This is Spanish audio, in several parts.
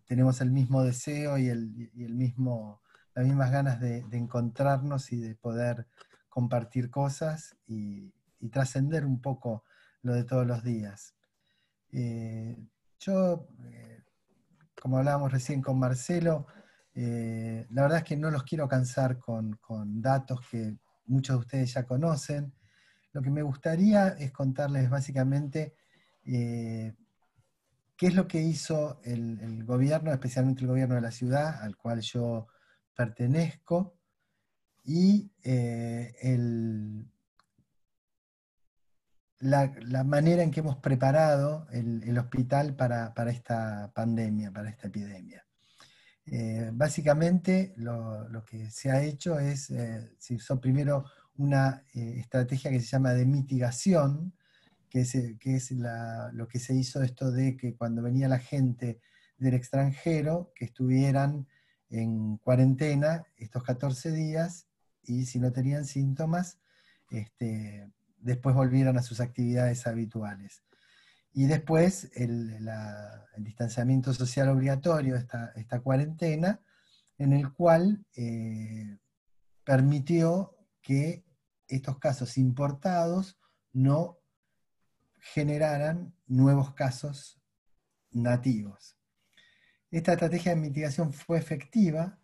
tenemos el mismo deseo y las mismas ganas de encontrarnos y de poder compartir cosas y trascender un poco lo de todos los días. Yo, como hablábamos recién con Marcelo, la verdad es que no los quiero cansar con datos que muchos de ustedes ya conocen. Lo que me gustaría es contarles básicamente qué es lo que hizo el gobierno, especialmente el gobierno de la ciudad, al cual yo pertenezco, y la manera en que hemos preparado el hospital para esta pandemia, para esta epidemia. Básicamente lo que se ha hecho es, se usó primero una estrategia que se llama de mitigación, que es lo que se hizo esto de que cuando venía la gente del extranjero, que estuvieran en cuarentena estos 14 días y si no tenían síntomas, después volvieran a sus actividades habituales. Y después el distanciamiento social obligatorio, esta cuarentena, en el cual permitió que estos casos importados no generaran nuevos casos nativos. Esta estrategia de mitigación fue efectiva,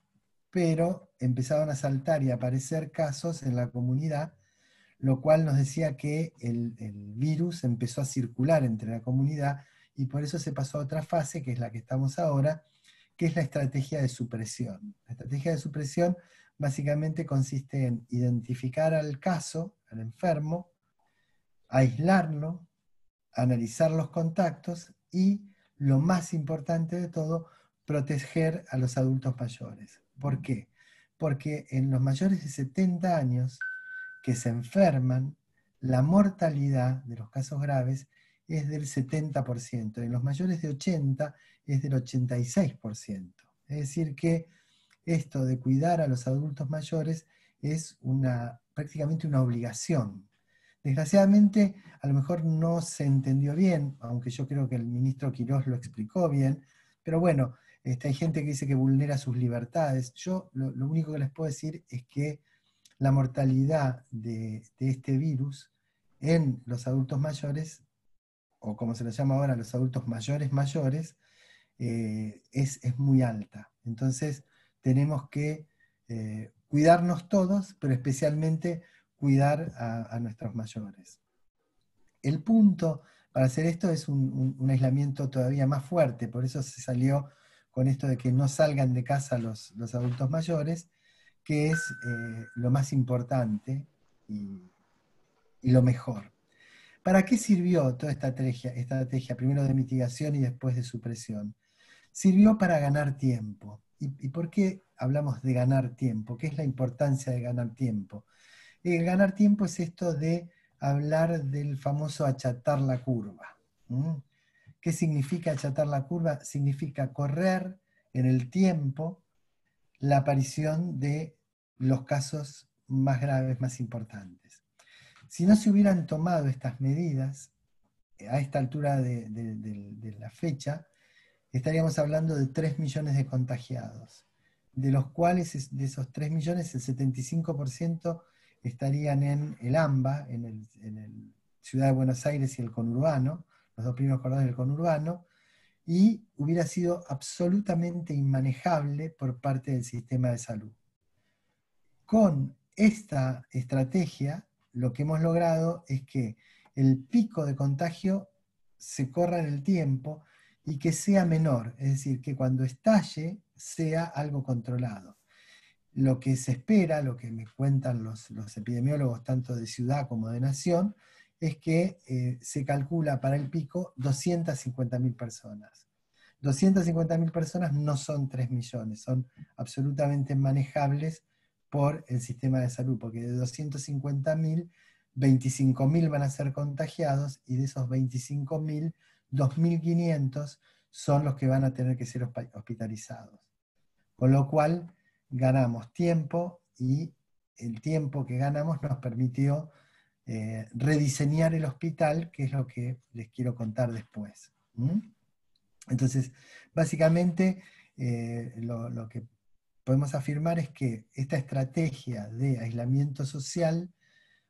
pero empezaron a saltar y a aparecer casos en la comunidad, lo cual nos decía que el virus empezó a circular entre la comunidad y por eso se pasó a otra fase, que es la que estamos ahora, que es la estrategia de supresión. La estrategia de supresión básicamente consiste en identificar al caso, al enfermo, aislarlo, analizar los contactos y, lo más importante de todo, proteger a los adultos mayores. ¿Por qué? Porque en los mayores de 70 años que se enferman, la mortalidad de los casos graves es del 70%, en los mayores de 80 es del 86%. Es decir que esto de cuidar a los adultos mayores es prácticamente una obligación. Desgraciadamente, a lo mejor no se entendió bien, aunque yo creo que el ministro Quirós lo explicó bien, pero bueno, hay gente que dice que vulnera sus libertades. Yo lo único que les puedo decir es que la mortalidad de este virus en los adultos mayores, o como se les llama ahora, los adultos mayores, es muy alta. Entonces tenemos que cuidarnos todos, pero especialmente cuidar a nuestros mayores. El punto para hacer esto es un aislamiento todavía más fuerte, por eso se salió con esto de que no salgan de casa los adultos mayores, que es lo más importante y lo mejor. ¿Para qué sirvió toda esta estrategia, primero de mitigación y después de supresión? Sirvió para ganar tiempo. ¿Y por qué hablamos de ganar tiempo? ¿Qué es la importancia de ganar tiempo? El ganar tiempo es esto de hablar del famoso achatar la curva. ¿Mm? ¿Qué significa achatar la curva? Significa correr en el tiempo la aparición de los casos más graves, más importantes. Si no se hubieran tomado estas medidas, a esta altura de la fecha, estaríamos hablando de 3 millones de contagiados, de los cuales, de esos 3 millones, el 75% estarían en el AMBA, en el Ciudad de Buenos Aires y el conurbano, los dos primeros cordones del conurbano, y hubiera sido absolutamente inmanejable por parte del sistema de salud. Con esta estrategia, lo que hemos logrado es que el pico de contagio se corra en el tiempo y que sea menor, es decir, que cuando estalle sea algo controlado. Lo que se espera, lo que me cuentan los epidemiólogos tanto de ciudad como de nación, es que se calcula para el pico 250.000 personas. 250.000 personas no son 3 millones, son absolutamente manejables por el sistema de salud, porque de 250.000, 25.000 van a ser contagiados y de esos 25.000, 2.500 son los que van a tener que ser hospitalizados. Con lo cual ganamos tiempo y el tiempo que ganamos nos permitió rediseñar el hospital, que es lo que les quiero contar después. ¿Mm? Entonces, básicamente, lo que podemos afirmar es que esta estrategia de aislamiento social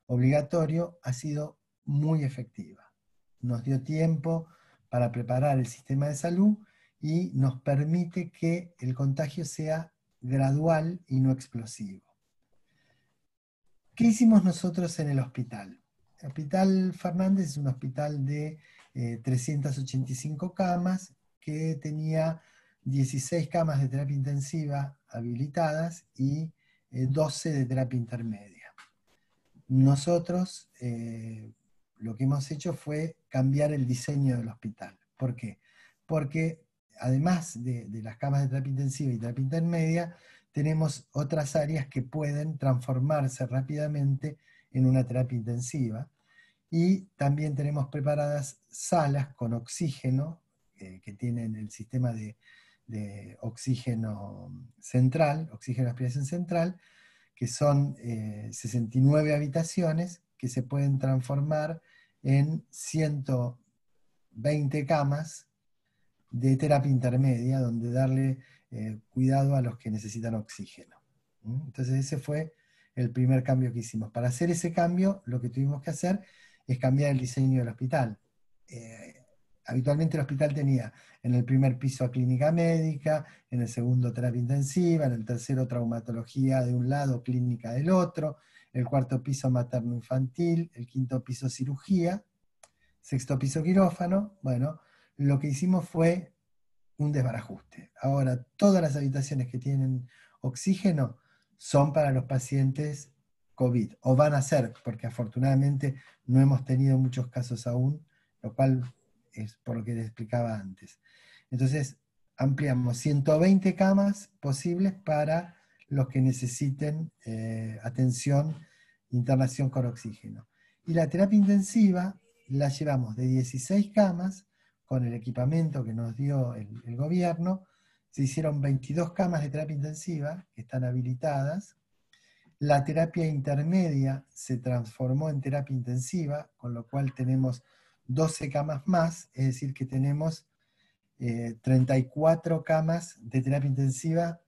obligatorio ha sido muy efectiva. Nos dio tiempo para preparar el sistema de salud y nos permite que el contagio sea gradual y no explosivo. ¿Qué hicimos nosotros en el hospital? El Hospital Fernández es un hospital de 385 camas que tenía 16 camas de terapia intensiva habilitadas y 12 de terapia intermedia. Nosotros lo que hemos hecho fue cambiar el diseño del hospital. ¿Por qué? Porque además de las camas de terapia intensiva y terapia intermedia, tenemos otras áreas que pueden transformarse rápidamente en una terapia intensiva. Y también tenemos preparadas salas con oxígeno, que tienen el sistema de oxígeno central, oxígeno de aspiración central, que son 69 habitaciones que se pueden transformar en 120 camas de terapia intermedia, donde darle cuidado a los que necesitan oxígeno. Entonces ese fue el primer cambio que hicimos. Para hacer ese cambio, lo que tuvimos que hacer es cambiar el diseño del hospital. Habitualmente el hospital tenía en el primer piso clínica médica, en el segundo terapia intensiva, en el tercero traumatología de un lado, clínica del otro, el cuarto piso materno-infantil, el quinto piso cirugía, sexto piso quirófano. Bueno, lo que hicimos fue un desbarajuste. Ahora, todas las habitaciones que tienen oxígeno son para los pacientes COVID, o van a ser, porque afortunadamente no hemos tenido muchos casos aún, lo cual es por lo que les explicaba antes. Entonces, ampliamos 120 camas posibles para los que necesiten atención, internación con oxígeno. Y la terapia intensiva la llevamos de 16 camas con el equipamiento que nos dio el gobierno. Se hicieron 22 camas de terapia intensiva que están habilitadas. La terapia intermedia se transformó en terapia intensiva, con lo cual tenemos 12 camas más, es decir, que tenemos 34 camas de terapia intensiva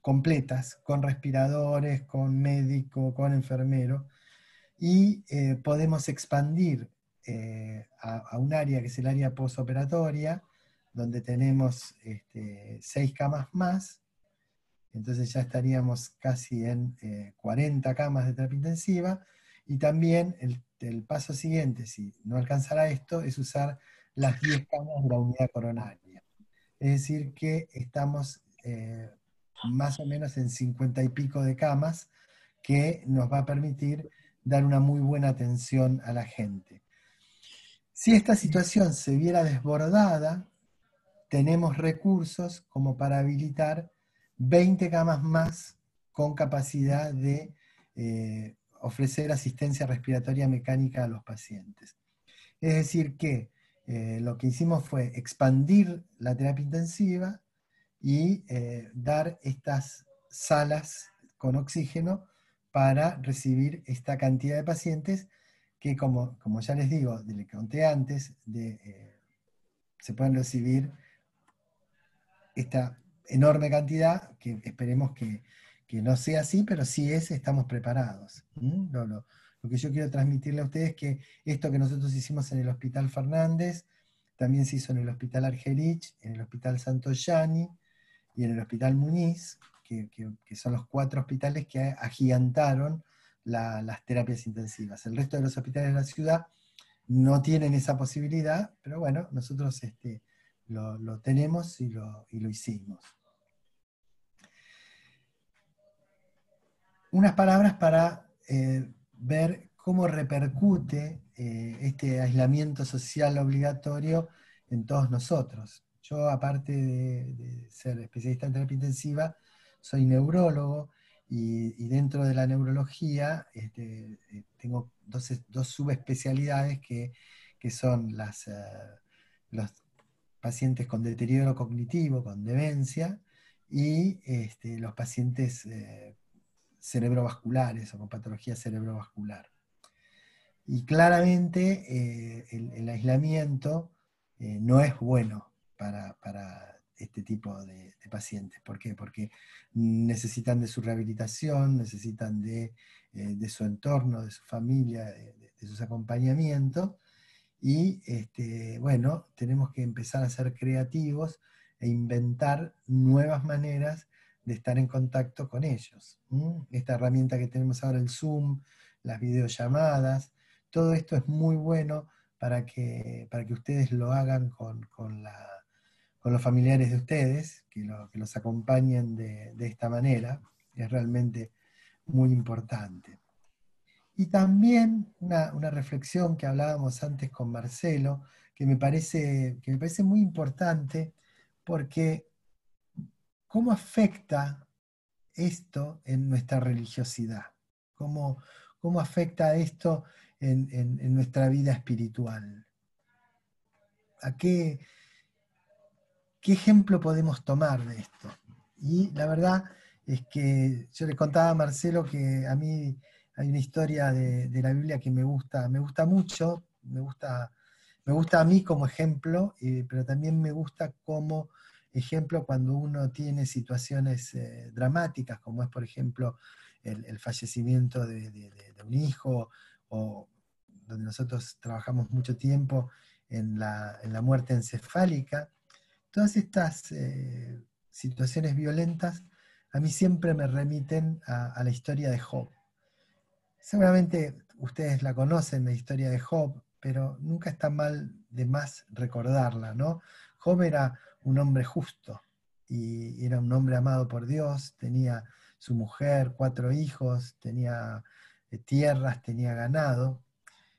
completas, con respiradores, con médico, con enfermero, y podemos expandir a un área que es el área postoperatoria, donde tenemos 6 camas más. Entonces ya estaríamos casi en 40 camas de terapia intensiva, y también el paso siguiente, si no alcanzará esto, es usar las 10 camas de la unidad coronaria. Es decir, que estamos más o menos en 50 y pico de camas, que nos va a permitir dar una muy buena atención a la gente. Si esta situación se viera desbordada, tenemos recursos como para habilitar 20 camas más con capacidad de ofrecer asistencia respiratoria mecánica a los pacientes. Es decir que lo que hicimos fue expandir la terapia intensiva y dar estas salas con oxígeno para recibir esta cantidad de pacientes que, como ya les digo, les conté antes, se pueden recibir esta enorme cantidad, que esperemos que no sea así, pero si es, estamos preparados. Lo que yo quiero transmitirle a ustedes es que esto que nosotros hicimos en el Hospital Fernández, también se hizo en el Hospital Argerich, en el Hospital Santo Yani y en el Hospital Muniz, que son los 4 hospitales que agigantaron las terapias intensivas. El resto de los hospitales de la ciudad no tienen esa posibilidad, pero bueno, nosotros lo tenemos y lo hicimos. Unas palabras para ver cómo repercute este aislamiento social obligatorio en todos nosotros. Yo, aparte de ser especialista en terapia intensiva, soy neurólogo, y dentro de la neurología tengo dos subespecialidades que son los pacientes con deterioro cognitivo, con demencia, y los pacientes cerebrovasculares o con patología cerebrovascular. Y claramente el aislamiento no es bueno para este tipo de pacientes. ¿Por qué? Porque necesitan de su rehabilitación, necesitan de su entorno, de su familia, de sus acompañamientos. Y bueno, tenemos que empezar a ser creativos e inventar nuevas maneras de estar en contacto con ellos. Esta herramienta que tenemos ahora, el Zoom, las videollamadas, todo esto es muy bueno para que ustedes lo hagan con los familiares de ustedes, que los acompañen de esta manera. Es realmente muy importante. Y también una reflexión que hablábamos antes con Marcelo, que me parece muy importante, porque ¿cómo afecta esto en nuestra religiosidad? ¿Cómo, cómo afecta esto en nuestra vida espiritual? ¿A qué ejemplo podemos tomar de esto? Y la verdad es que yo le contaba a Marcelo que a mí hay una historia de la Biblia que me gusta mucho, me gusta a mí como ejemplo, pero también me gusta como ejemplo cuando uno tiene situaciones dramáticas, como es por ejemplo el fallecimiento de un hijo, o donde nosotros trabajamos mucho tiempo en la muerte encefálica. Todas estas situaciones violentas a mí siempre me remiten a la historia de Job. Seguramente ustedes la conocen, la historia de Job, pero nunca está mal de más recordarla, ¿no? Job era un hombre justo y era un hombre amado por Dios, tenía su mujer, 4 hijos, tenía tierras, tenía ganado,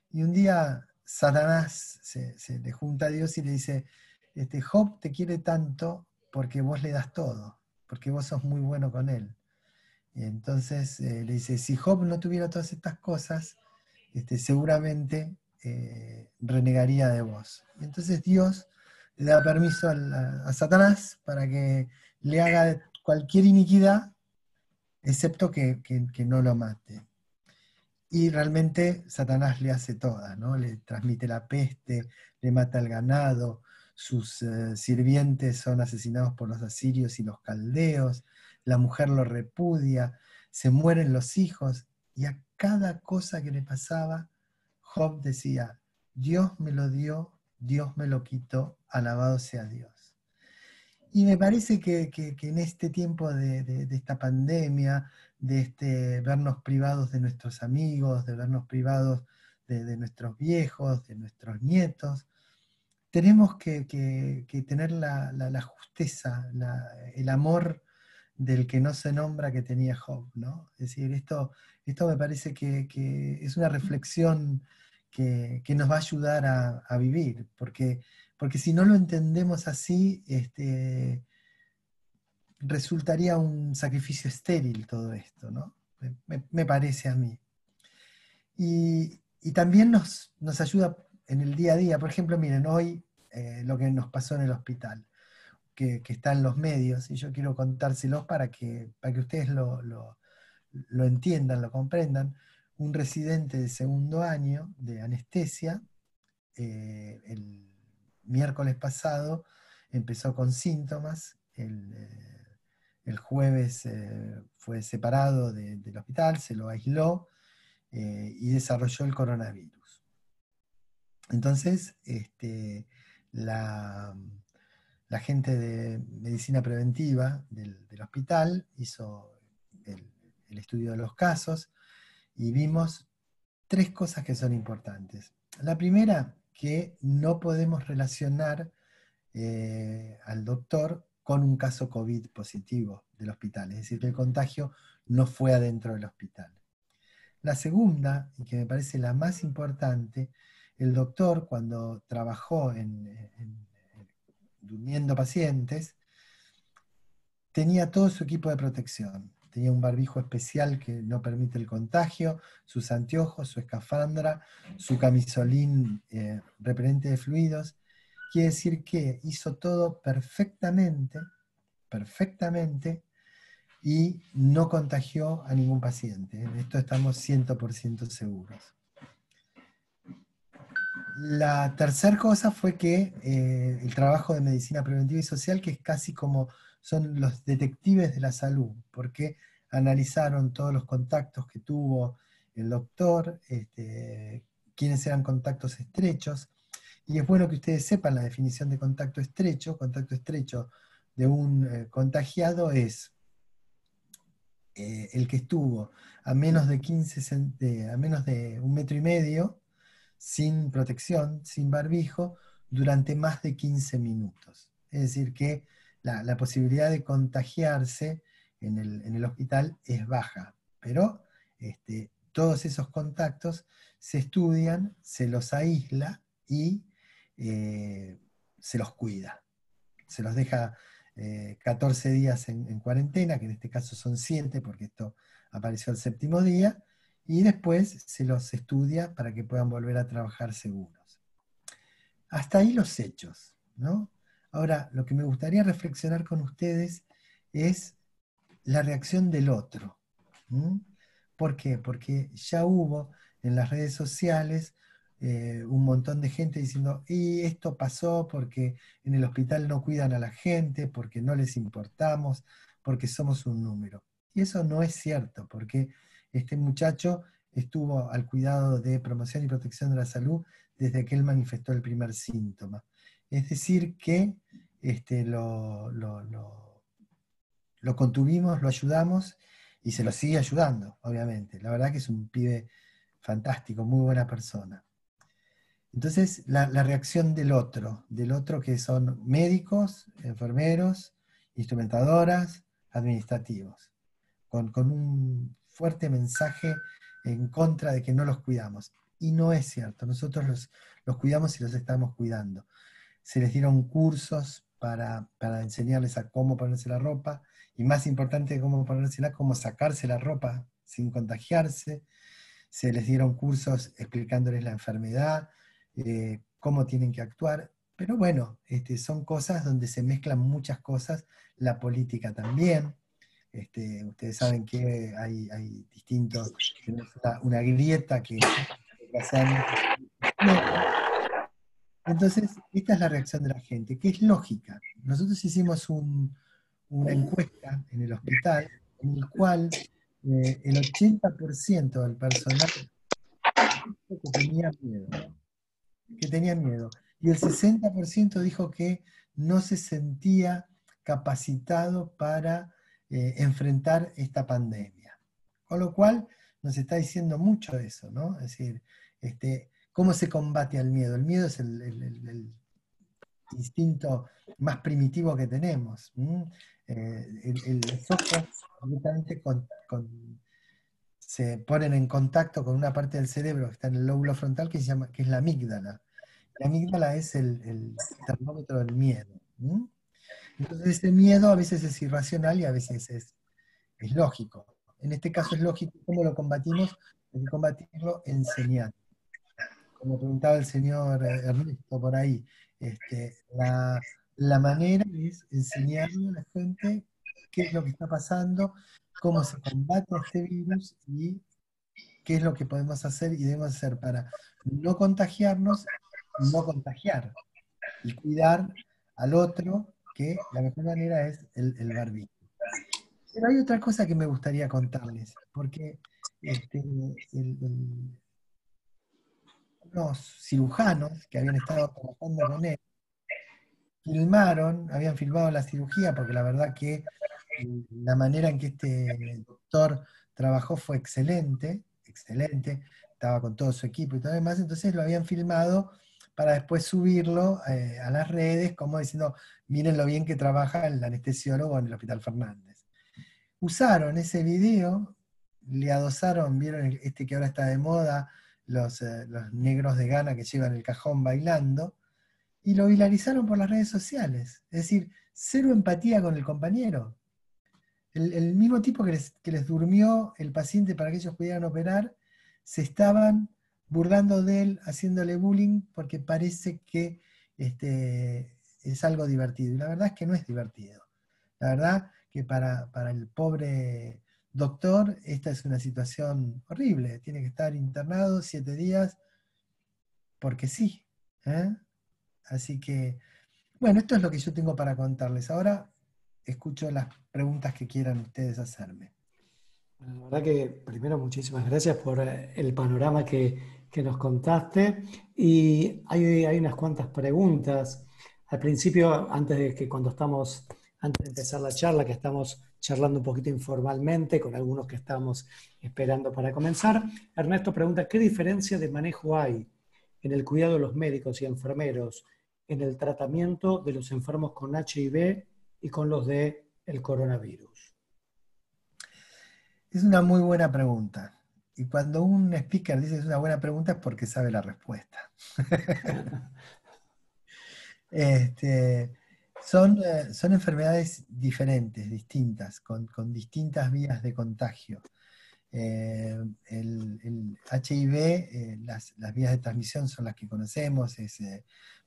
y un día Satanás se le junta a Dios y le dice, Job te quiere tanto porque vos le das todo, porque vos sos muy bueno con él. Y entonces le dice, si Job no tuviera todas estas cosas, seguramente renegaría de vos. Y entonces Dios le da permiso a Satanás para que le haga cualquier iniquidad, excepto que no lo mate. Y realmente Satanás le hace todas, ¿no? Le transmite la peste, le mata el ganado, sus sirvientes son asesinados por los asirios y los caldeos, la mujer lo repudia, se mueren los hijos, y a cada cosa que le pasaba, Job decía, Dios me lo dio, Dios me lo quitó, alabado sea Dios. Y me parece que en este tiempo de esta pandemia, de vernos privados de nuestros amigos, de vernos privados de nuestros viejos, de nuestros nietos, tenemos que tener la justeza, el amor del que no se nombra que tenía Job, ¿no? Es decir, esto me parece que es una reflexión que nos va a ayudar a vivir, porque si no lo entendemos así, resultaría un sacrificio estéril todo esto, ¿no? Me parece a mí. Y también nos ayuda en el día a día. Por ejemplo, miren, hoy lo que nos pasó en el hospital, que está en los medios, y yo quiero contárselos para que ustedes lo entiendan, lo comprendan. Un residente de segundo año de anestesia, el miércoles pasado empezó con síntomas, el jueves fue separado del hospital, se lo aisló y desarrolló el coronavirus. Entonces, la, la gente de medicina preventiva del hospital hizo el estudio de los casos y vimos 3 cosas que son importantes. La primera, que no podemos relacionar al doctor con un caso COVID positivo del hospital, es decir, que el contagio no fue adentro del hospital. La segunda, y que me parece la más importante, el doctor cuando trabajó durmiendo pacientes, tenía todo su equipo de protección. Tenía un barbijo especial que no permite el contagio, sus anteojos, su escafandra, su camisolín repelente de fluidos. Quiere decir que hizo todo perfectamente, perfectamente, y no contagió a ningún paciente. En esto estamos 100% seguros. La tercera cosa fue que el trabajo de medicina preventiva y social, que es casi como son los detectives de la salud, porque analizaron todos los contactos que tuvo el doctor, quiénes eran contactos estrechos, y es bueno que ustedes sepan la definición de contacto estrecho. Contacto estrecho de un contagiado es el que estuvo a menos de 1,5 metros sin protección, sin barbijo, durante más de 15 minutos. Es decir, que la posibilidad de contagiarse en el hospital es baja, pero todos esos contactos se estudian, se los aísla y eh, se los cuida. Se los deja 14 días en cuarentena, que en este caso son 7, porque esto apareció el séptimo día, y después se los estudia para que puedan volver a trabajar seguros. Hasta ahí los hechos, ¿no? Ahora, lo que me gustaría reflexionar con ustedes es la reacción del otro. ¿Mm? ¿Por qué? Porque ya hubo en las redes sociales un montón de gente diciendo, y esto pasó porque en el hospital no cuidan a la gente, porque no les importamos, porque somos un número. Y eso no es cierto, porque este muchacho estuvo al cuidado de promoción y protección de la salud desde que él manifestó el primer síntoma. Es decir, que lo contuvimos, lo ayudamos y se lo sigue ayudando, obviamente. La verdad que es un pibe fantástico, muy buena persona. Entonces, la reacción del otro que son médicos, enfermeros, instrumentadoras, administrativos, con un fuerte mensaje en contra de que no los cuidamos. Y no es cierto, nosotros los cuidamos y los estamos cuidando. Se les dieron cursos para enseñarles a cómo ponerse la ropa, y más importante de cómo ponérsela, cómo sacarse la ropa sin contagiarse. Se les dieron cursos explicándoles la enfermedad, cómo tienen que actuar. Pero bueno, son cosas donde se mezclan muchas cosas, la política también. Ustedes saben que hay distintos, tenemos una grieta que desgraciadamente entonces, esta es la reacción de la gente, que es lógica. Nosotros hicimos una encuesta en el hospital en el cual el 80% del personal dijo que tenía miedo, y el 60% dijo que no se sentía capacitado para enfrentar esta pandemia. Con lo cual nos está diciendo mucho de eso, ¿no? Es decir, ¿cómo se combate al miedo? El miedo es el instinto más primitivo que tenemos. Los ojos directamente se ponen en contacto con una parte del cerebro que está en el lóbulo frontal que es la amígdala. La amígdala es el termómetro del miedo. Entonces ese miedo a veces es irracional y a veces es lógico. En este caso es lógico. ¿Cómo lo combatimos? Hay que combatirlo enseñando. Como preguntaba el señor Ernesto por ahí, la manera es enseñarle a la gente qué es lo que está pasando, cómo se combate a este virus y qué es lo que podemos hacer y debemos hacer para no contagiarnos y no contagiar, y cuidar al otro, que la mejor manera es el barbijo. Pero hay otra cosa que me gustaría contarles, porque unos cirujanos que habían estado trabajando con él habían filmado la cirugía, porque la verdad que la manera en que este doctor trabajó fue excelente, excelente, estaba con todo su equipo y todo demás, entonces lo habían filmado para después subirlo a las redes, como diciendo, miren lo bien que trabaja el anestesiólogo en el Hospital Fernández. Usaron ese video, le adosaron, vieron que ahora está de moda, los negros de Ghana que llevan el cajón bailando, y lo viralizaron por las redes sociales. Es decir, cero empatía con el compañero. El mismo tipo que les durmió el paciente para que ellos pudieran operar, se estaban burlando de él, haciéndole bullying, porque parece que es algo divertido. Y la verdad es que no es divertido. La verdad que para el pobre doctor esta es una situación horrible. Tiene que estar internado 7 días porque sí. ¿Eh? Así que, bueno, esto es lo que yo tengo para contarles. Ahora escucho las preguntas que quieran ustedes hacerme. La verdad que primero muchísimas gracias por el panorama que nos contaste y hay unas cuantas preguntas. Al principio, antes de empezar la charla, que estamos charlando un poquito informalmente con algunos que estamos esperando para comenzar, Ernesto pregunta, ¿qué diferencia de manejo hay en el cuidado de los médicos y enfermeros en el tratamiento de los enfermos con HIV y con los de el coronavirus? Es una muy buena pregunta. Y cuando un speaker dice que es una buena pregunta es porque sabe la respuesta. Este, son enfermedades diferentes, distintas, con distintas vías de contagio. El HIV, las vías de transmisión son las que conocemos, es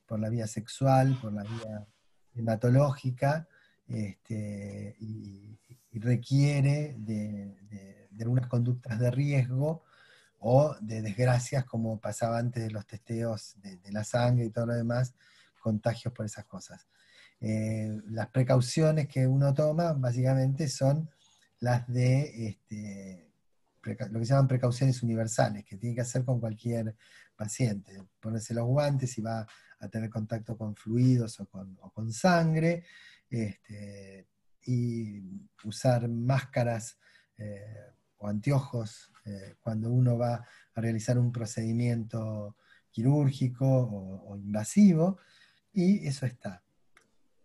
por la vía sexual, por la vía hematológica, y requiere de unas conductas de riesgo o de desgracias como pasaba antes de los testeos de la sangre y todo lo demás, contagios por esas cosas. Las precauciones que uno toma básicamente son las de lo que se llaman precauciones universales, que tiene que hacer con cualquier paciente. Ponerse los guantes si va a tener contacto con fluidos o con sangre, y usar máscaras o anteojos cuando uno va a realizar un procedimiento quirúrgico o invasivo, y eso está.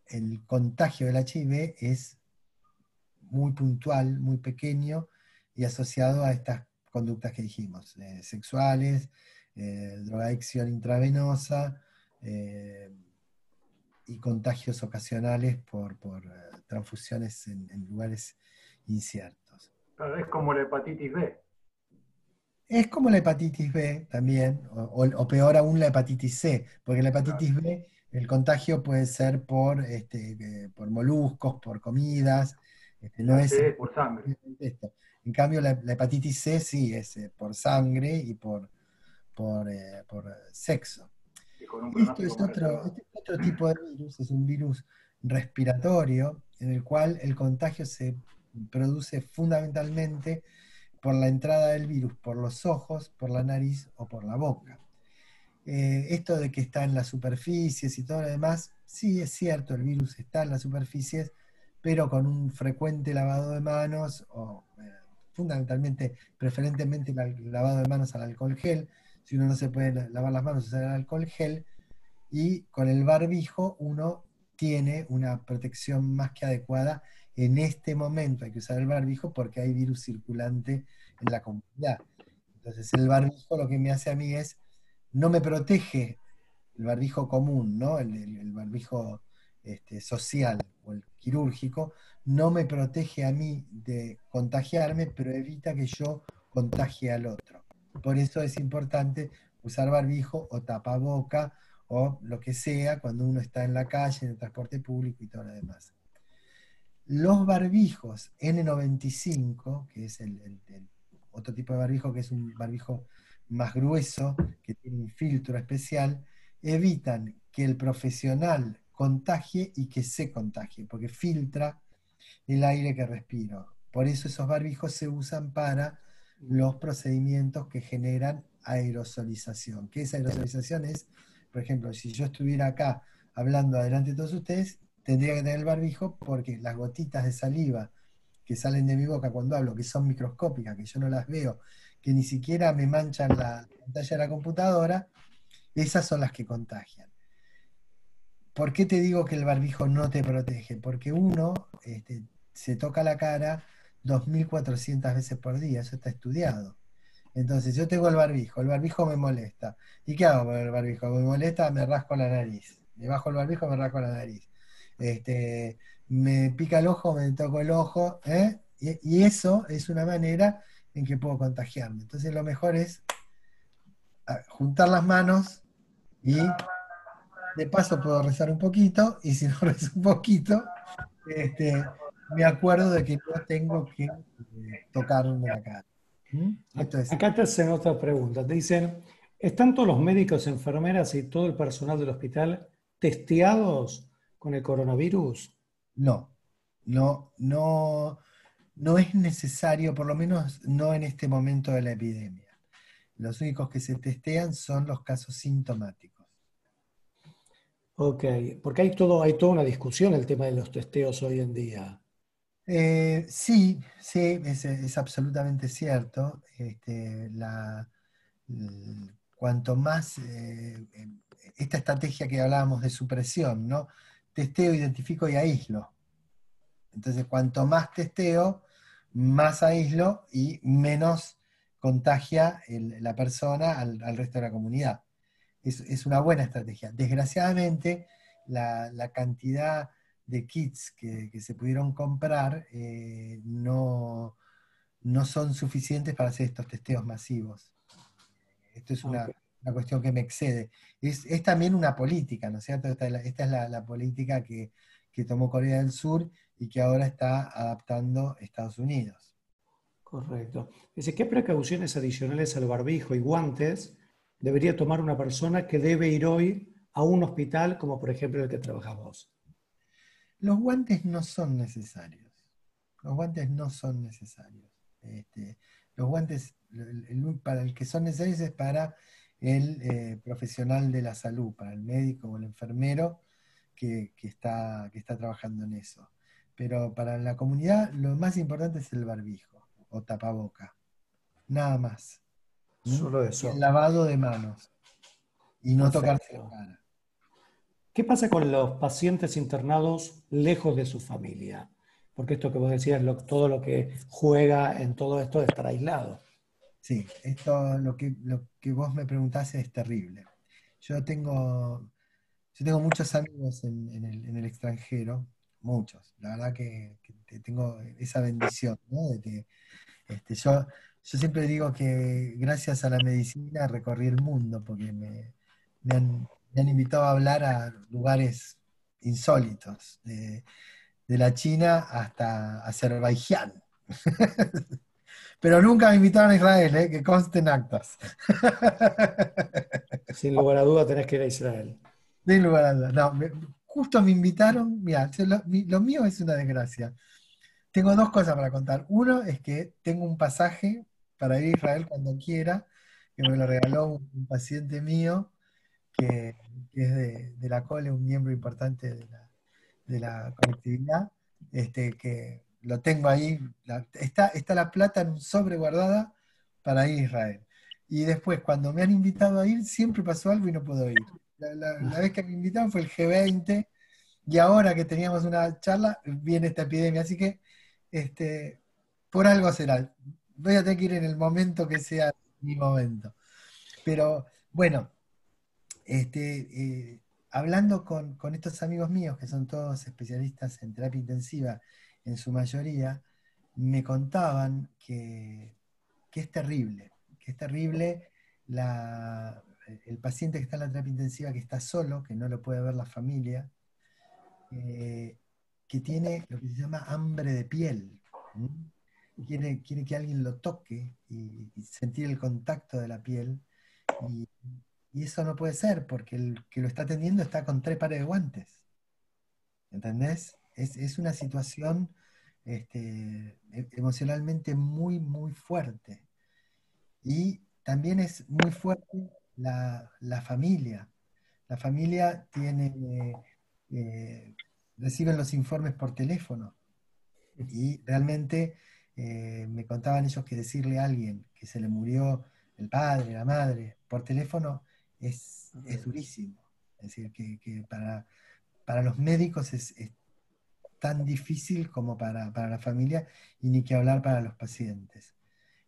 El contagio del HIV es muy puntual, muy pequeño y asociado a estas conductas que dijimos, sexuales, drogadicción intravenosa, eh, y contagios ocasionales por transfusiones en lugares inciertos. Claro, es como la hepatitis B. Es como la hepatitis B también, o peor aún la hepatitis C, porque la Claro. hepatitis B, el contagio puede ser por moluscos, por comidas, Y no la es C es por sangre. esto. En cambio, la hepatitis C sí es por sangre y por sexo. Y con un Esto pronóstico es más reservado. este es otro tipo de virus, es un virus respiratorio en el cual el contagio se produce fundamentalmente por la entrada del virus por los ojos, por la nariz o por la boca. Esto de que está en las superficies y todo lo demás, sí es cierto, el virus está en las superficies, pero con un frecuente lavado de manos o fundamentalmente, preferentemente el lavado de manos al alcohol gel. Si uno no se puede lavar las manos, usar el alcohol gel, y con el barbijo uno tiene una protección más que adecuada. En este momento hay que usar el barbijo porque hay virus circulante en la comunidad. Entonces el barbijo lo que me hace a mí es, no me protege el barbijo común, ¿no? El barbijo social o el quirúrgico, no me protege a mí de contagiarme, pero evita que yo contagie al otro. Por eso es importante usar barbijo o tapaboca o lo que sea cuando uno está en la calle, en el transporte público y todo lo demás. Los barbijos N95, que es el otro tipo de barbijo, que es un barbijo más grueso, que tiene un filtro especial, evitan que el profesional contagie y que se contagie, porque filtra el aire que respiro. Por eso esos barbijos se usan para los procedimientos que generan aerosolización. ¿Qué es aerosolización? Es, por ejemplo, si yo estuviera acá hablando adelante de todos ustedes, tendría que tener el barbijo porque las gotitas de saliva que salen de mi boca cuando hablo, que son microscópicas, que yo no las veo, que ni siquiera me manchan la pantalla de la computadora, esas son las que contagian. ¿Por qué te digo que el barbijo no te protege? Porque uno se toca la cara 2.400 veces por día, eso está estudiado. Entonces, yo tengo el barbijo me molesta. ¿Y qué hago con el barbijo? Me molesta, me rasco la nariz. Me bajo el barbijo, me rasco la nariz. Este, Me pica el ojo, me toco el ojo, ¿eh? Y eso es una manera en que puedo contagiarme. Entonces, lo mejor es juntar las manos y de paso puedo rezar un poquito, y si no rezo un poquito, me acuerdo de que no tengo que tocarme la cara. ¿Mm? Esto es. Acá te hacen otra pregunta. Te dicen, ¿Están todos los médicos, enfermeras y todo el personal del hospital testeados con el coronavirus? No, no, no es necesario, por lo menos no en este momento de la epidemia. Los únicos que se testean son los casos sintomáticos. Ok, porque hay toda una discusión el tema de los testeos hoy en día. Sí, sí, es absolutamente cierto. Cuanto más esta estrategia que hablábamos de supresión, ¿no? Testeo, identifico y aíslo. Entonces, cuanto más testeo, más aíslo y menos contagia la persona al resto de la comunidad. Es una buena estrategia. Desgraciadamente, la cantidad de kits que se pudieron comprar no son suficientes para hacer estos testeos masivos. Esto es Ok, una cuestión que me excede. Es también una política, ¿no es cierto? Esta es la política que tomó Corea del Sur y que ahora está adaptando Estados Unidos. correcto. Dice, ¿qué precauciones adicionales al barbijo y guantes debería tomar una persona que debe ir hoy a un hospital como por ejemplo el que trabajas vos? Los guantes no son necesarios. Los guantes no son necesarios. Los guantes, para el que son necesarios es para el profesional de la salud, para el médico o el enfermero que está trabajando en eso. Pero para la comunidad lo más importante es el barbijo o tapaboca, nada más. ¿Mm? Solo Y el eso. lavado de manos y no tocarse la Perfecto. cara. ¿Qué pasa con los pacientes internados lejos de su familia? Porque esto que vos decías, todo lo que juega en todo esto de estar aislado. Sí, esto lo que vos me preguntás es terrible. Yo tengo, yo tengo muchos amigos en el extranjero, muchos. La verdad que tengo esa bendición, ¿no? De que, yo siempre digo que gracias a la medicina recorrí el mundo, porque me han invitado a hablar a lugares insólitos, de la China hasta Azerbaiyán. Pero nunca me invitaron a Israel, que consten actas. Sin lugar a duda tenés que ir a Israel. Sin lugar a dudas. No, justo me invitaron, mira, lo mío es una desgracia. Tengo dos cosas para contar. Uno es que tengo un pasaje para ir a Israel cuando quiera, que me lo regaló un paciente mío, que, que es de la COLE, un miembro importante de la colectividad, que lo tengo ahí, está la plata en un sobre guardada para ir a Israel. Y después, cuando me han invitado a ir, siempre pasó algo y no puedo ir. La vez que me invitaron fue el G20, y ahora que teníamos una charla, viene esta epidemia. Así que, este, por algo será. Voy a tener que ir en el momento que sea mi momento. Pero bueno, hablando con estos amigos míos, que son todos especialistas en terapia intensiva en su mayoría, me contaban que es terrible el paciente que está en la terapia intensiva, que está solo, que no lo puede ver la familia, eh, que tiene lo que se llama hambre de piel. ¿Mm? Quiere que alguien lo toque y sentir el contacto de la piel. Y, y eso no puede ser, porque el que lo está atendiendo está con 3 pares de guantes. ¿Entendés? Es una situación emocionalmente muy, muy fuerte. Y también es muy fuerte la familia. La familia eh, reciben los informes por teléfono y realmente me contaban ellos que decirle a alguien que se le murió el padre, la madre, por teléfono es durísimo. Es decir, que para los médicos es tan difícil como para la familia y ni que hablar para los pacientes.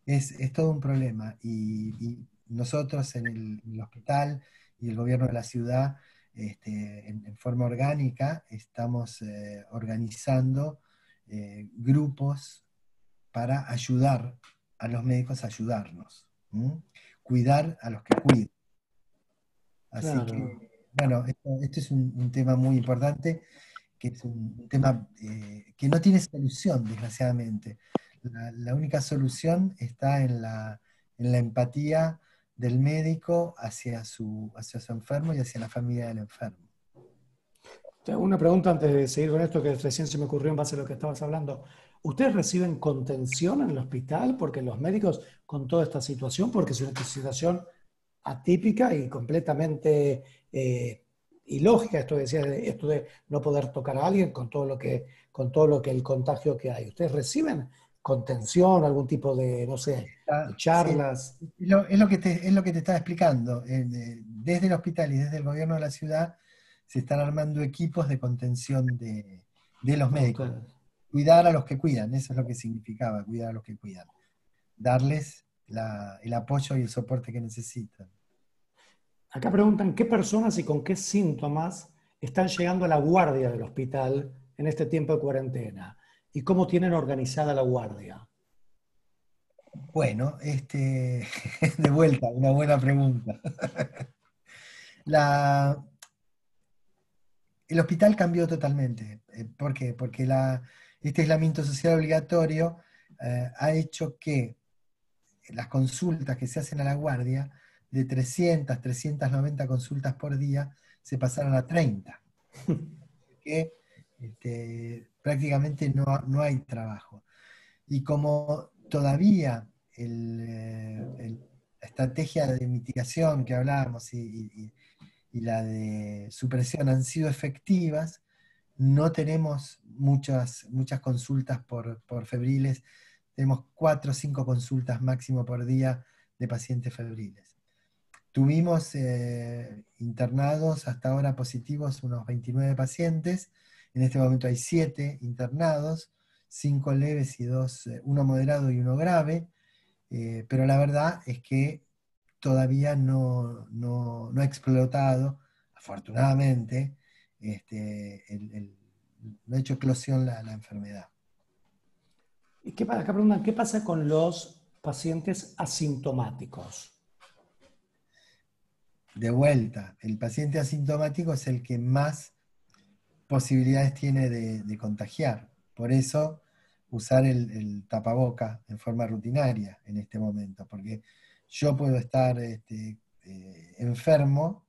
Es todo un problema y nosotros en el hospital y el gobierno de la ciudad, en forma orgánica, estamos organizando grupos para ayudar a los médicos a ayudarnos, ¿m? Cuidar a los que cuidan. Así Claro. que, bueno, esto es un tema muy importante, que es un tema que no tiene solución, desgraciadamente. La única solución está en la empatía del médico hacia su enfermo y hacia la familia del enfermo. Te hago una pregunta antes de seguir con esto que recién se me ocurrió en base a lo que estabas hablando. ¿Ustedes reciben contención en el hospital? Porque los médicos, con toda esta situación, porque es una situación atípica y completamente ilógica, esto de no poder tocar a alguien con todo lo que el contagio que hay. ¿Ustedes reciben contención, algún tipo de, no sé, de Sí, charlas? es lo que te estaba explicando. Desde el hospital y desde el gobierno de la ciudad se están armando equipos de contención de los Para médicos. ustedes. Cuidar a los que cuidan, eso es lo que significaba, cuidar a los que cuidan. Darles el apoyo y el soporte que necesitan. Acá preguntan qué personas y con qué síntomas están llegando a la guardia del hospital en este tiempo de cuarentena y cómo tienen organizada la guardia. Bueno, de vuelta, una buena pregunta. La, el hospital cambió totalmente. ¿Por qué? Porque este aislamiento social obligatorio ha hecho que las consultas que se hacen a la guardia, de 390 consultas por día, se pasaron a 30. Que prácticamente no hay trabajo. Y como todavía la estrategia de mitigación que hablábamos y la de supresión han sido efectivas, no tenemos muchas consultas por febriles, tenemos 4 o 5 consultas máximo por día de pacientes febriles. Tuvimos internados hasta ahora positivos unos 29 pacientes, en este momento hay 7 internados, 5 leves y 2, uno moderado y uno grave, pero la verdad es que todavía no ha explotado, afortunadamente, no ha hecho eclosión la enfermedad. ¿Y acá preguntan qué pasa con los pacientes asintomáticos? De vuelta, el paciente asintomático es el que más posibilidades tiene de contagiar. Por eso, usar el tapaboca en forma rutinaria en este momento, porque yo puedo estar enfermo,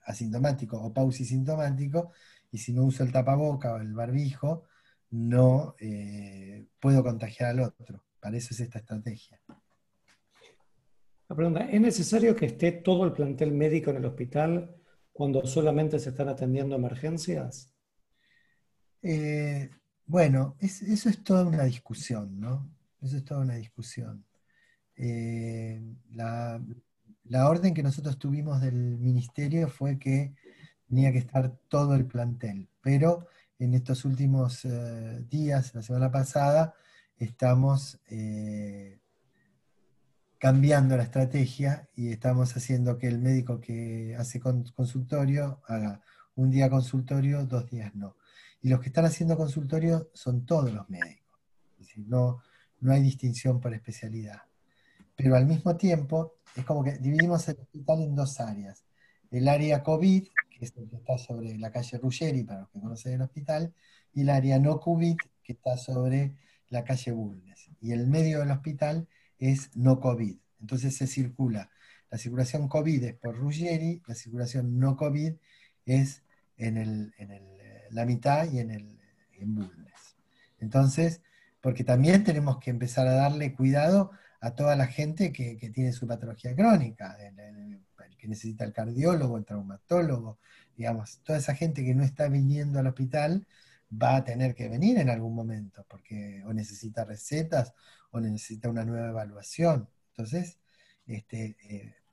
asintomático o pausisintomático, y si no uso el tapaboca o el barbijo, no puedo contagiar al otro. Para eso es esta estrategia. La pregunta, ¿es necesario que esté todo el plantel médico en el hospital cuando solamente se están atendiendo emergencias? Eh, bueno, eso es toda una discusión, ¿no? Eso es toda una discusión. Eh, la, la orden que nosotros tuvimos del ministerio fue que tenía que estar todo el plantel, pero en estos últimos días, la semana pasada, estamos cambiando la estrategia y estamos haciendo que el médico que hace consultorio haga un día consultorio, 2 días no. Y los que están haciendo consultorio son todos los médicos. Es decir, no hay distinción por especialidad. Pero al mismo tiempo, es como que dividimos el hospital en 2 áreas. El área COVID, que es el que está sobre la calle Ruggeri, para los que conocen el hospital, y el área no COVID, que está sobre la calle Bulnes. Y el medio del hospital es no COVID. Entonces se circula. La circulación COVID es por Ruggeri, la circulación no COVID es la mitad y en Bulnes. Entonces, porque también tenemos que empezar a darle cuidado a toda la gente que tiene su patología crónica, el que necesita el cardiólogo, el traumatólogo, digamos, toda esa gente que no está viniendo al hospital va a tener que venir en algún momento, porque o necesita recetas o necesita una nueva evaluación. Entonces,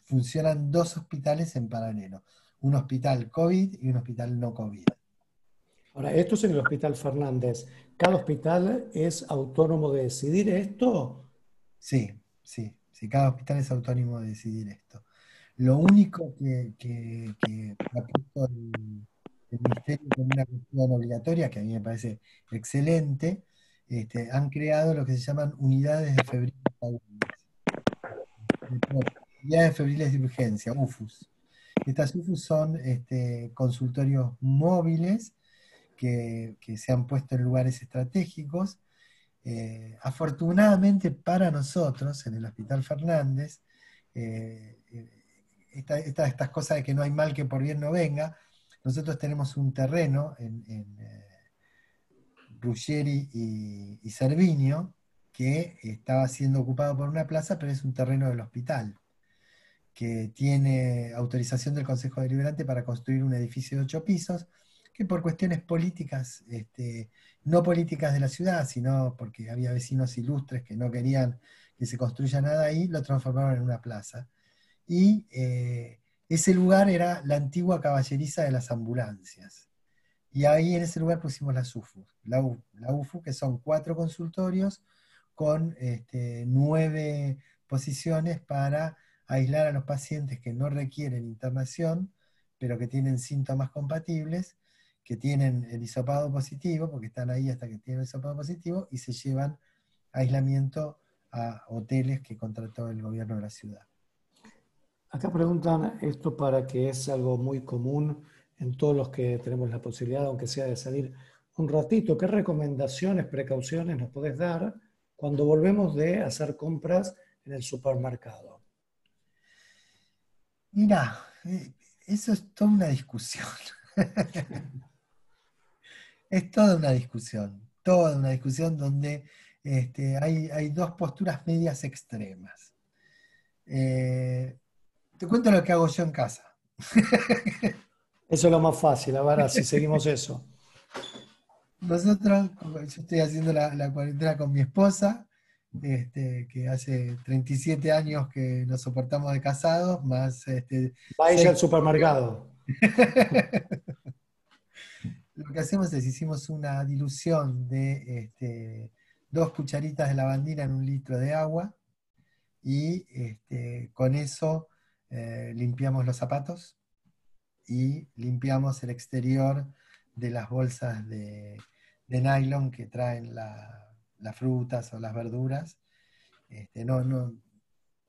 funcionan 2 hospitales en paralelo, un hospital COVID y un hospital no COVID. Ahora, esto es en el Hospital Fernández. ¿Cada hospital es autónomo de decidir esto? Sí, sí, sí, cada hospital es autónomo de decidir esto. Lo único que ha puesto el Ministerio como una cuestión obligatoria, que a mí me parece excelente, han creado lo que se llaman unidades de febriles agudas, unidades febriles de urgencia, UFUS. Estas UFUS son consultorios móviles que se han puesto en lugares estratégicos. Afortunadamente para nosotros, en el Hospital Fernández, estas cosas de que no hay mal que por bien no venga. Nosotros tenemos un terreno en Ruggeri y Cerviño que estaba siendo ocupado por una plaza, pero es un terreno del hospital, que tiene autorización del Consejo Deliberante para construir un edificio de 8 pisos, que por cuestiones políticas, no políticas de la ciudad, sino porque había vecinos ilustres que no querían que se construya nada ahí, lo transformaron en una plaza. Y ese lugar era la antigua caballeriza de las ambulancias. Y ahí en ese lugar pusimos las UFU, la UFU, que son 4 consultorios con 9 posiciones para aislar a los pacientes que no requieren internación, pero que tienen síntomas compatibles, que tienen el hisopado positivo, porque están ahí hasta que tienen el hisopado positivo, y se llevan a aislamiento a hoteles que contrató el gobierno de la ciudad. Acá preguntan esto para que es algo muy común en todos los que tenemos la posibilidad, aunque sea de salir un ratito. ¿Qué recomendaciones, precauciones nos podés dar cuando volvemos de hacer compras en el supermercado? Mirá, eso es toda una discusión. Es toda una discusión donde hay dos posturas medias extremas. Te cuento lo que hago yo en casa. Eso es lo más fácil, a ver si seguimos eso. Nosotros, yo estoy haciendo la cuarentena con mi esposa, que hace 37 años que nos soportamos de casados, más Va ella 6. al supermercado. Lo que hacemos es, hicimos una dilución de 2 cucharitas de lavandina en 1 litro de agua, y con eso limpiamos los zapatos y limpiamos el exterior de las bolsas de nylon que traen las frutas o las verduras.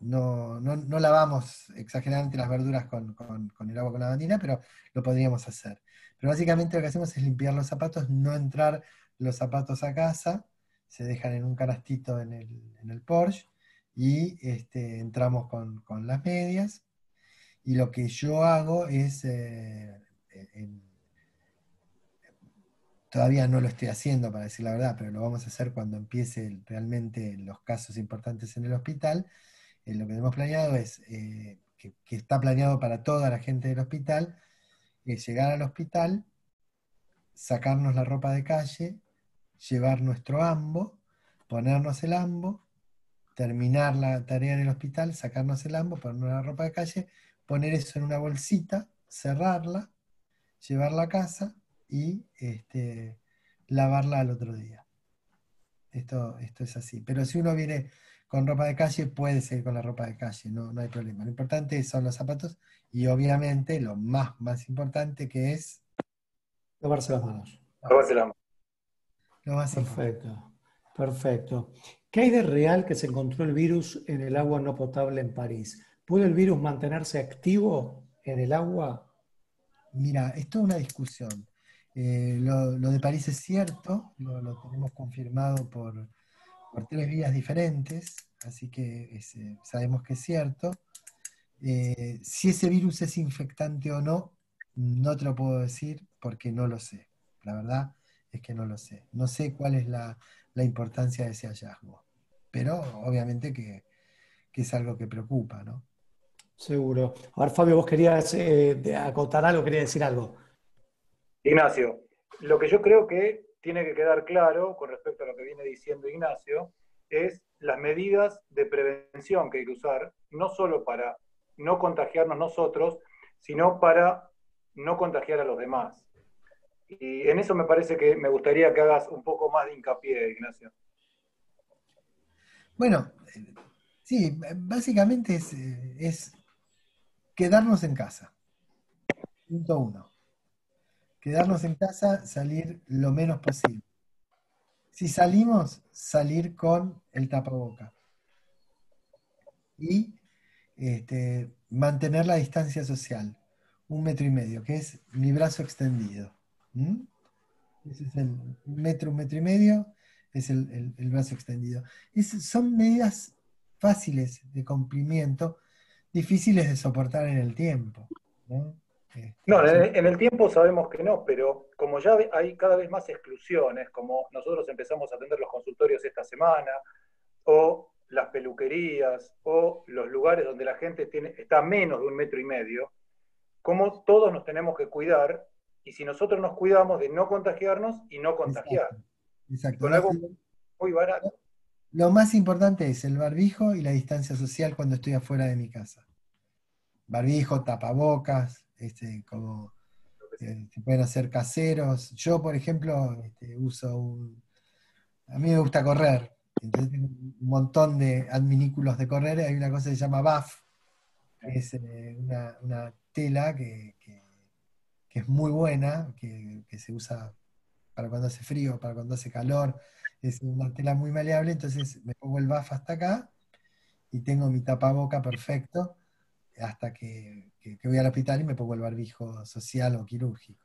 No lavamos exageradamente las verduras con el agua con lavandina, pero lo podríamos hacer. Pero básicamente lo que hacemos es limpiar los zapatos, no entrar los zapatos a casa, se dejan en un canastito en el Porsche, y entramos con las medias. Y lo que yo hago es, en- todavía no lo estoy haciendo para decir la verdad, pero lo vamos a hacer cuando empiece realmente los casos importantes en el hospital. Lo que hemos planeado es, que está planeado para toda la gente del hospital, es llegar al hospital, sacarnos la ropa de calle, llevar nuestro ambo, ponernos el ambo, terminar la tarea en el hospital, sacarnos el ambo, ponernos la ropa de calle, poner eso en una bolsita, cerrarla, llevarla a casa y lavarla al otro día. Esto es así. Pero si uno viene con ropa de calle, puede seguir con la ropa de calle, no hay problema. Lo importante son los zapatos, y obviamente lo más importante, que es Lavarse las manos. Lavarse la mano. lo más importante. Perfecto, perfecto. ¿Qué hay de real que se encontró el virus en el agua no potable en París? ¿Puede el virus mantenerse activo en el agua? Mira, esto es una discusión. Lo de París es cierto, lo tenemos confirmado por 3 vías diferentes, así que sabemos que es cierto. Si ese virus es infectante o no, no te lo puedo decir porque no lo sé. La verdad es que no lo sé. No sé cuál es la importancia de ese hallazgo, pero obviamente que es algo que preocupa, ¿no? Seguro. A ver, Fabio, vos querías acotar algo, querías decir algo. Ignacio, lo que yo creo que tiene que quedar claro con respecto a lo que viene diciendo Ignacio es las medidas de prevención que hay que usar, no solo para no contagiarnos nosotros, sino para no contagiar a los demás. Y en eso me parece que me gustaría que hagas un poco más de hincapié, Ignacio. Bueno, sí, básicamente es quedarnos en casa. Punto uno. Quedarnos en casa, salir lo menos posible. Si salimos, salir con el tapaboca. Y mantener la distancia social, 1,5 metros, que es mi brazo extendido. ¿Mm? Ese es un metro y medio, es el brazo extendido. Son medidas fáciles de cumplimiento, difíciles de soportar en el tiempo, ¿no? No, Son- en el tiempo sabemos que no, pero como ya hay cada vez más exclusiones, como nosotros empezamos a atender los consultorios esta semana, o las peluquerías, o los lugares donde la gente está a menos de 1,5 metros, como todos nos tenemos que cuidar, y si nosotros nos cuidamos de no contagiarnos y no exacto, contagiar, y exacto. con algo muy barato. Lo más importante es el barbijo y la distancia social cuando estoy afuera de mi casa. Barbijo, tapabocas, como se pueden hacer caseros. Yo, por ejemplo, a mí me gusta correr, entonces tengo un montón de adminículos de correr. Hay una cosa que se llama BAF, que es una tela que es muy buena, que se usa para cuando hace frío, para cuando hace calor. Es una tela muy maleable, entonces me pongo el BAF hasta acá y tengo mi tapaboca perfecto hasta que voy al hospital y me pongo el barbijo social o quirúrgico.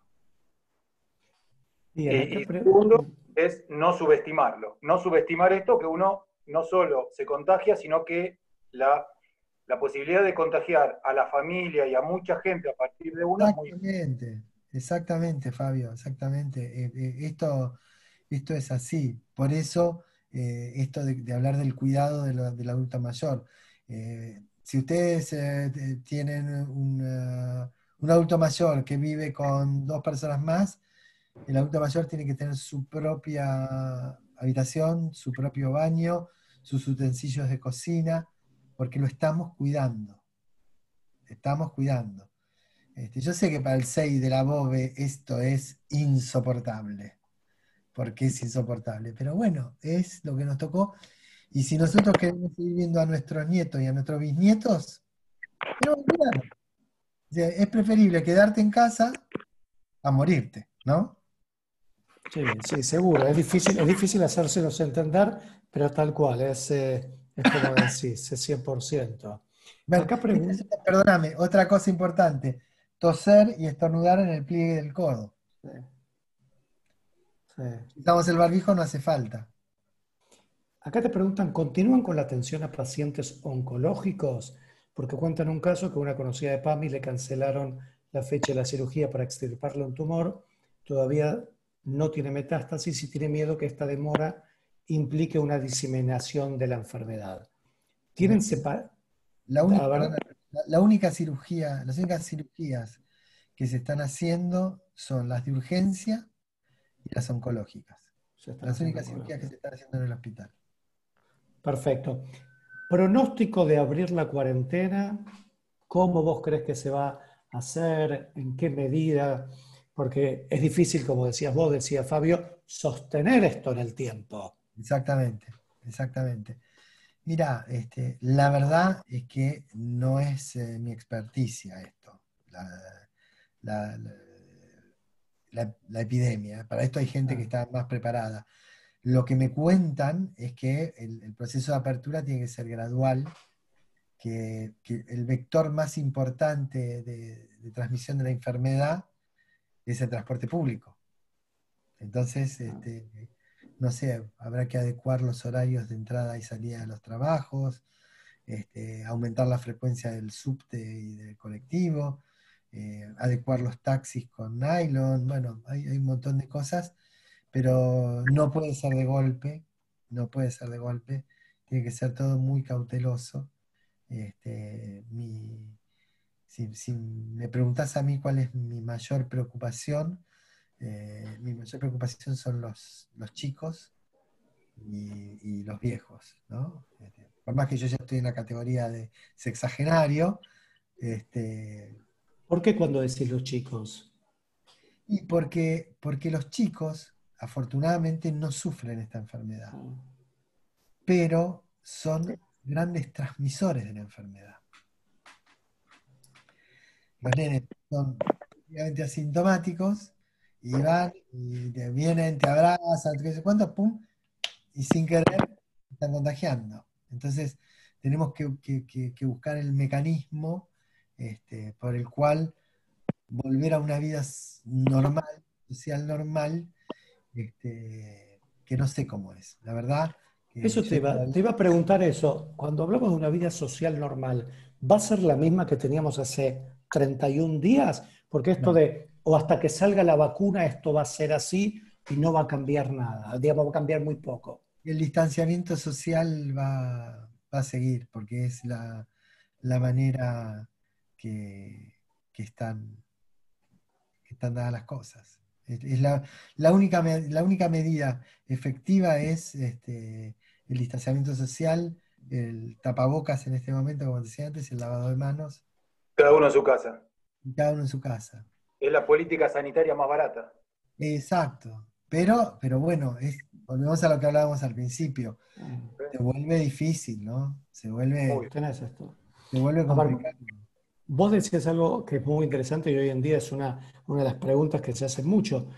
Bien, acá Y segundo es no subestimarlo, no subestimar esto, que uno no solo se contagia, sino que la posibilidad de contagiar a la familia y a mucha gente a partir de uno es muy... Exactamente, exactamente, Fabio, exactamente. Esto es así. Por eso, esto de hablar del cuidado del adulto mayor. Si ustedes tienen un adulto mayor que vive con dos personas más, el adulto mayor tiene que tener su propia habitación, su propio baño, sus utensilios de cocina, porque lo estamos cuidando. Estamos cuidando. Yo sé que para el 6 de la BOVE esto es insoportable, porque es insoportable, pero bueno, es lo que nos tocó. Y si nosotros queremos seguir viendo a nuestros nietos y a nuestros bisnietos, tenemos que cuidarnos. O sea, es preferible quedarte en casa a morirte, ¿no? sí, sí, seguro. Es difícil hacérselos entender, pero tal cual, es como decís, es 100%. Bueno, Acá pregunta. perdóname, otra cosa importante, toser y estornudar en el pliegue del codo. Si usamos el barbijo no hace falta. Acá te preguntan, ¿continúan con la atención a pacientes oncológicos? Porque cuentan un caso que una conocida de PAMI le cancelaron la fecha de la cirugía para extirparle un tumor. Todavía no tiene metástasis y tiene miedo que esta demora implique una diseminación de la enfermedad. ¿Tienen Bueno, separados? la A única, ver, perdona, la única cirugía, las únicas cirugías que se están haciendo son las de urgencia y las oncológicas. se están Las haciendo únicas cirugías que oncología. se están haciendo en el hospital. Perfecto. Pronóstico de abrir la cuarentena, ¿cómo vos crees que se va a hacer? ¿En qué medida? Porque es difícil, como decías vos, decía Fabio, sostener esto en el tiempo. Exactamente, exactamente. Mira, la verdad es que no es mi experticia esto, la- la- la epidemia. Para esto hay gente que Ah, está más preparada. Lo que me cuentan es que el proceso de apertura tiene que ser gradual, que el vector más importante de transmisión de la enfermedad es el transporte público. Entonces, no sé, habrá que adecuar los horarios de entrada y salida de los trabajos, aumentar la frecuencia del subte y del colectivo, adecuar los taxis con nylon, bueno, hay un montón de cosas, pero no puede ser de golpe, no puede ser de golpe, tiene que ser todo muy cauteloso. Si me preguntas a mí cuál es mi mayor preocupación son los chicos y los viejos, ¿no? Por más que yo ya estoy en la categoría de sexagenario, este, ¿por qué cuando decís los chicos? y porque los chicos afortunadamente no sufren esta enfermedad, pero son grandes transmisores de la enfermedad. Los nenes son prácticamente asintomáticos y van y te vienen, te abrazan, qué sé cuánto, pum, y sin querer están contagiando. Entonces, tenemos que buscar el mecanismo por el cual volver a una vida social normal, que no sé cómo es. La verdad Eso Yo te iba a preguntar eso. Cuando hablamos de una vida social normal, ¿va a ser la misma que teníamos hace 31 días? Porque esto no, de, o hasta que salga la vacuna, esto va a ser así y no va a cambiar nada. Digamos, va a cambiar muy poco. el distanciamiento social va a seguir, porque es la manera que, que están, que están dadas las cosas. Es la única medida efectiva es el distanciamiento social, el tapabocas en este momento, como decía antes, el lavado de manos, Cada uno en su casa. y cada uno en su casa. Es la política sanitaria más barata. Exacto. Pero bueno, volvemos a lo que hablábamos al principio. Se vuelve difícil, ¿no? Muy. Tenés esto. Se vuelve A ver, complicado. vos decías algo que es muy interesante y hoy en día es una de las preguntas que se hacen mucho.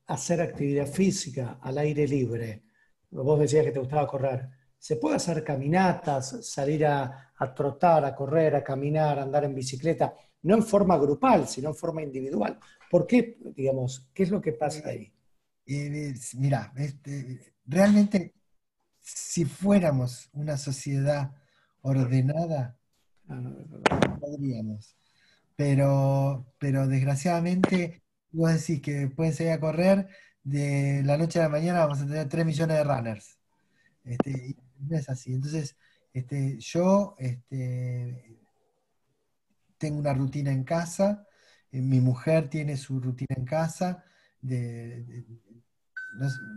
Hacer actividad física al aire libre. Vos decías que te gustaba correr. ¿Se puede hacer caminatas, salir a trotar, a correr, a caminar, a andar en bicicleta? No en forma grupal, sino en forma individual. ¿Por qué, digamos, qué es lo que pasa Eh, ahí? Mirá, realmente, si fuéramos una sociedad ordenada, Ah, no, no. podríamos. Pero desgraciadamente, vos decís que pueden salir a correr, de la noche a la mañana vamos a tener 3 millones de runners. Y no es así. Entonces, yo tengo una rutina en casa, mi mujer tiene su rutina en casa.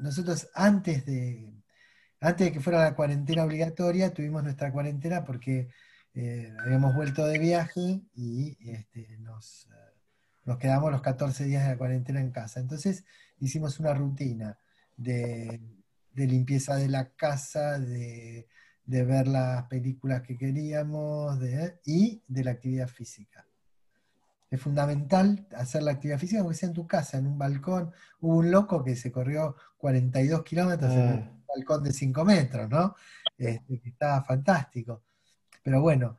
Nosotros antes de que fuera la cuarentena obligatoria, tuvimos nuestra cuarentena porque habíamos vuelto de viaje y nos quedamos los 14 días de la cuarentena en casa. Entonces hicimos una rutina de, de limpieza de la casa, de ver las películas que queríamos y de la actividad física. Es fundamental hacer la actividad física aunque sea en tu casa, en un balcón. Hubo un loco que se corrió 42 kilómetros en un Ah, balcón de 5 metros, ¿no? Que estaba fantástico. Pero bueno,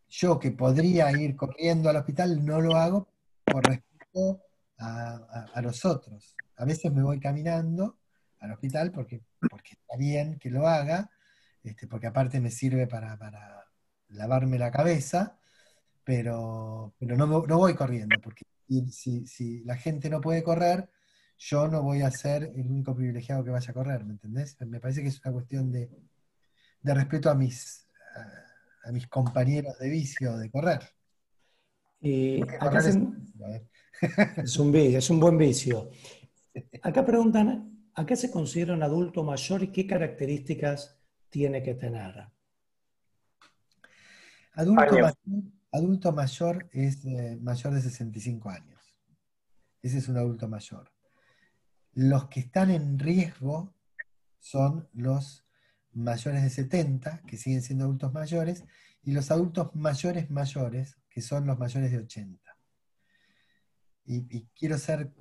yo que podría ir corriendo al hospital, no lo hago por respeto a los otros. A veces me voy caminando al hospital porque está bien que lo haga, porque aparte me sirve para lavarme la cabeza, pero no voy corriendo, porque si la gente no puede correr, yo no voy a ser el único privilegiado que vaya a correr, ¿me entendés? Me parece que es una cuestión de respeto a mis compañeros de vicio de correr. y Porque acá correr es un hacen, vicio, ¿eh? es un vicio, es un buen vicio. Acá preguntan, ¿a qué se considera un adulto mayor y qué características tiene que tener? Adulto Años. mayor, adulto mayor es mayor de 65 años. Ese es un adulto mayor. Los que están en riesgo son los mayores de 70, que siguen siendo adultos mayores, y los adultos mayores mayores, que son los mayores de 80. Y quiero ser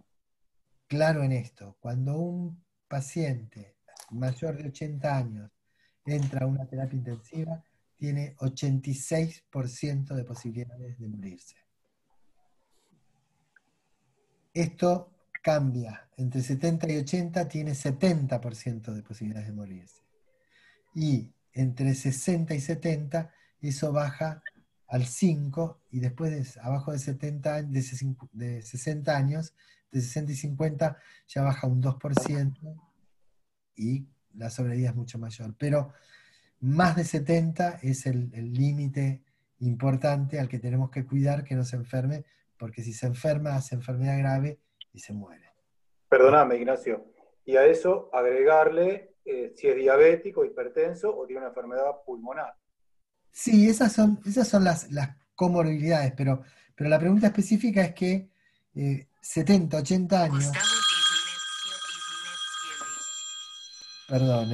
claro en esto. Cuando un paciente mayor de 80 años entra a una terapia intensiva, tiene 86% de posibilidades de morirse. Esto cambia. Entre 70 y 80 tiene 70% de posibilidades de morirse. Y entre 60 y 70 eso baja al 5 y después abajo de 70, de 60 años, de 60 y 50 ya baja un 2% y la sobrevida es mucho mayor. Pero más de 70 es el límite importante al que tenemos que cuidar que no se enferme, porque si se enferma hace enfermedad grave y se muere. Perdóname, Ignacio. Y a eso agregarle si es diabético, hipertenso o tiene una enfermedad pulmonar. Sí, esas son las comorbilidades, pero la pregunta específica es que 70, 80 años, perdón,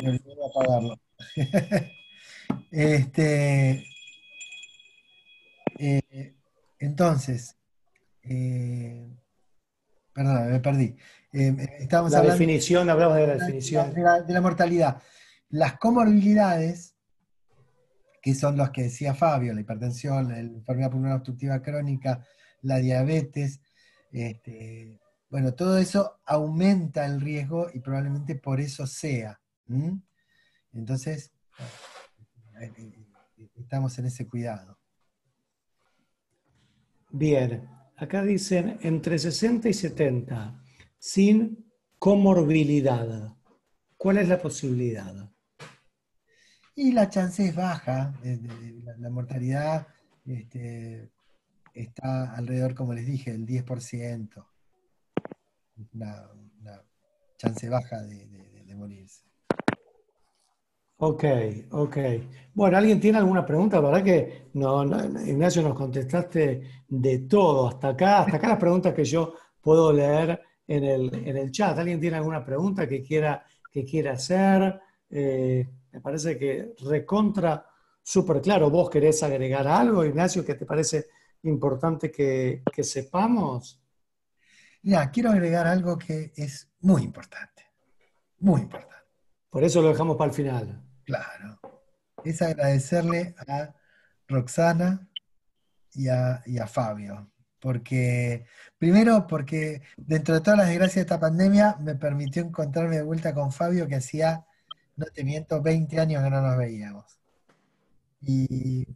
me olvidé de apagarlo. Este, eh, entonces, eh, perdón, me perdí. Estábamos La hablando definición, hablamos de la de la, de definición. la- de la mortalidad. Las comorbilidades, que son los que decía Fabio, la hipertensión, la enfermedad pulmonar obstructiva crónica, la diabetes, bueno, todo eso aumenta el riesgo y probablemente por eso sea. ¿Mm? Entonces, estamos en ese cuidado. Bien, acá dicen entre 60 y 70, sin comorbilidad. ¿Cuál es la posibilidad? Y la chance es baja, la mortalidad está alrededor, como les dije, del 10%. Una chance baja de morirse. Ok, ok. Bueno, ¿alguien tiene alguna pregunta? La verdad que Ignacio, nos contestaste de todo. Hasta acá las preguntas que yo puedo leer en el chat. ¿Alguien tiene alguna pregunta que quiera hacer? Me parece que recontra súper claro. ¿Vos querés agregar algo, Ignacio, que te parece importante que sepamos? Mira, quiero agregar algo que es muy importante, muy importante. Por eso lo dejamos para el final. Claro. Es agradecerle a Roxana y a Fabio. Primero, porque dentro de todas las desgracias de esta pandemia me permitió encontrarme de vuelta con Fabio, que hacía, no te miento, 20 años que no nos veíamos. Y,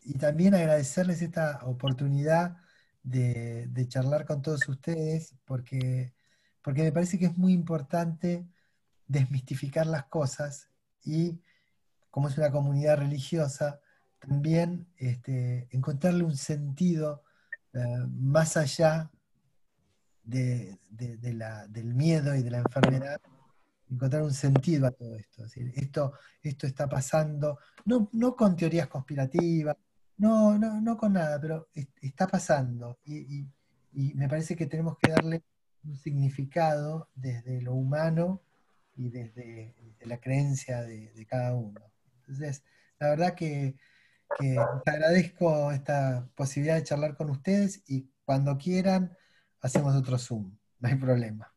y también agradecerles esta oportunidad de charlar con todos ustedes, porque me parece que es muy importante desmistificar las cosas y, como es una comunidad religiosa, también encontrarle un sentido más allá del miedo y de la enfermedad, encontrar un sentido a todo esto. Es decir, esto está pasando, no con teorías conspirativas, no con nada, pero está pasando. Y me parece que tenemos que darle un significado desde lo humano y desde la creencia de cada uno. Entonces, la verdad que te agradezco esta posibilidad de charlar con ustedes y cuando quieran hacemos otro Zoom, no hay problema.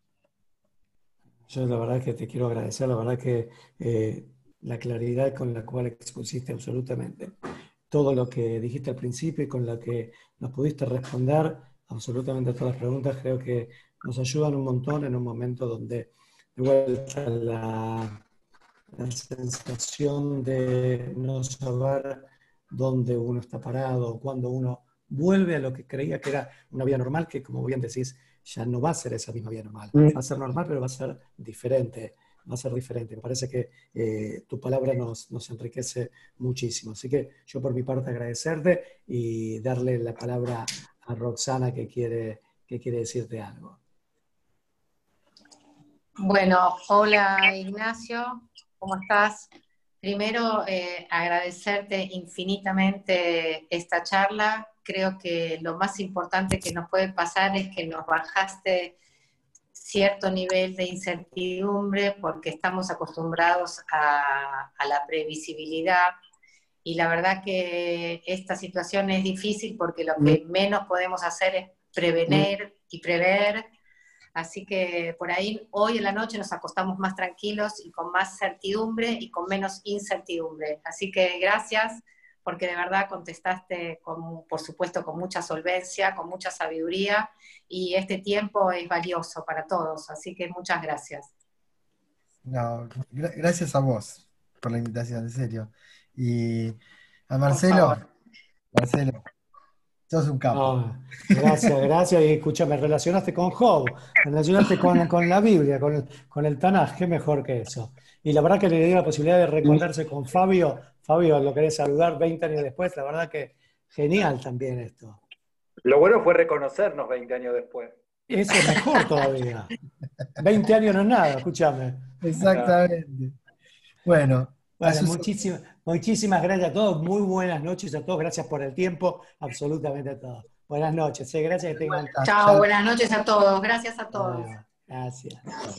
Yo la verdad que te quiero agradecer, la verdad que la claridad con la cual expusiste absolutamente todo lo que dijiste al principio y con la que nos pudiste responder absolutamente todas las preguntas, creo que nos ayudan un montón en un momento donde de vuelta la sensación de no saber dónde uno está parado, cuando uno vuelve a lo que creía que era una vida normal, que como bien decís, ya no va a ser esa misma vida normal. Va a ser normal, pero va a ser diferente. Va a ser diferente. Me parece que tu palabra nos enriquece muchísimo. Así que yo por mi parte agradecerte y darle la palabra a Roxana que quiere decirte algo. Bueno, hola Ignacio, ¿cómo estás? Primero, agradecerte infinitamente esta charla. Creo que lo más importante que nos puede pasar es que nos bajaste cierto nivel de incertidumbre porque estamos acostumbrados a la previsibilidad y la verdad que esta situación es difícil porque lo que menos podemos hacer es prevenir y prever. Así que por ahí hoy en la noche nos acostamos más tranquilos y con más certidumbre y con menos incertidumbre. Así que gracias porque de verdad contestaste, por supuesto, con mucha solvencia, con mucha sabiduría y este tiempo es valioso para todos. Así que muchas gracias. No, gracias a vos por la invitación, en serio. Y a Por favor. Marcelo, sos un capo. No, gracias, gracias. Y escúchame, relacionaste con Job, relacionaste con la Biblia, con el Tanaj, qué mejor que eso. Y la verdad que le dio la posibilidad de reencontrarse con Fabio. Fabio, lo querés saludar 20 años después, la verdad que genial también esto. Lo bueno fue reconocernos 20 años después. Eso es mejor todavía. 20 años no es nada, escúchame. Exactamente. Bueno, Bueno, muchísimas gracias a todos, muy buenas noches a todos, gracias por el tiempo, absolutamente a todos. Buenas noches, gracias que tengan. Chao, buenas noches a todos. Gracias a todos. Gracias. Chao.